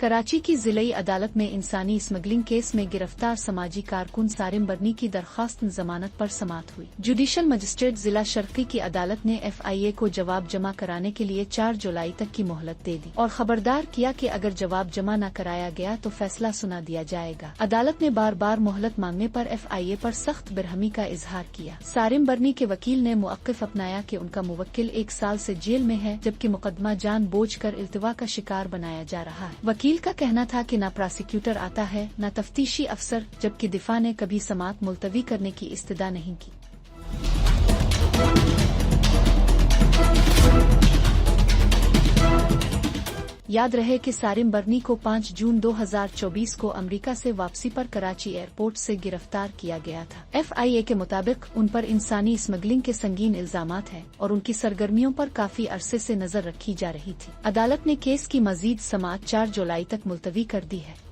कराची की जिलाई अदालत में इंसानी स्मगलिंग केस में गिरफ्तार समाजी कारकुन सारिम बरनी की दरख्वास्त जमानत पर समाअत हुई। जुडिशल मजिस्ट्रेट जिला शर्की की अदालत ने FIA को जवाब जमा कराने के लिए 4 जुलाई तक की मोहलत दे दी और खबरदार किया कि अगर जवाब जमा न कराया गया तो फैसला सुना दिया जाएगा। अदालत ने बार बार मोहलत मांगने पर FIA पर सख्त बरहमी का इजहार किया। सारिम बरनी के वकील ने मुअक्किफ अपनाया कि उनका मुवक्किल 1 साल से जेल में है, जबकि मुकदमा जानबूझकर इल्तिवा का शिकार बनाया जा रहा है। वकील का कहना था कि न प्रोसिक्यूटर आता है न तफ्तीशी अफसर, जबकि दिफा ने कभी समाअत मुलतवी करने की इस्तदा नहीं की। याद रहे कि सारिम बरनी को 5 जून 2024 को अमेरिका से वापसी पर कराची एयरपोर्ट से गिरफ्तार किया गया था। FIA के मुताबिक उन पर इंसानी स्मगलिंग के संगीन इल्जामात हैं और उनकी सरगर्मियों पर काफी अरसे से नजर रखी जा रही थी। अदालत ने केस की मजीद समाअत 4 जुलाई तक मुलतवी कर दी है।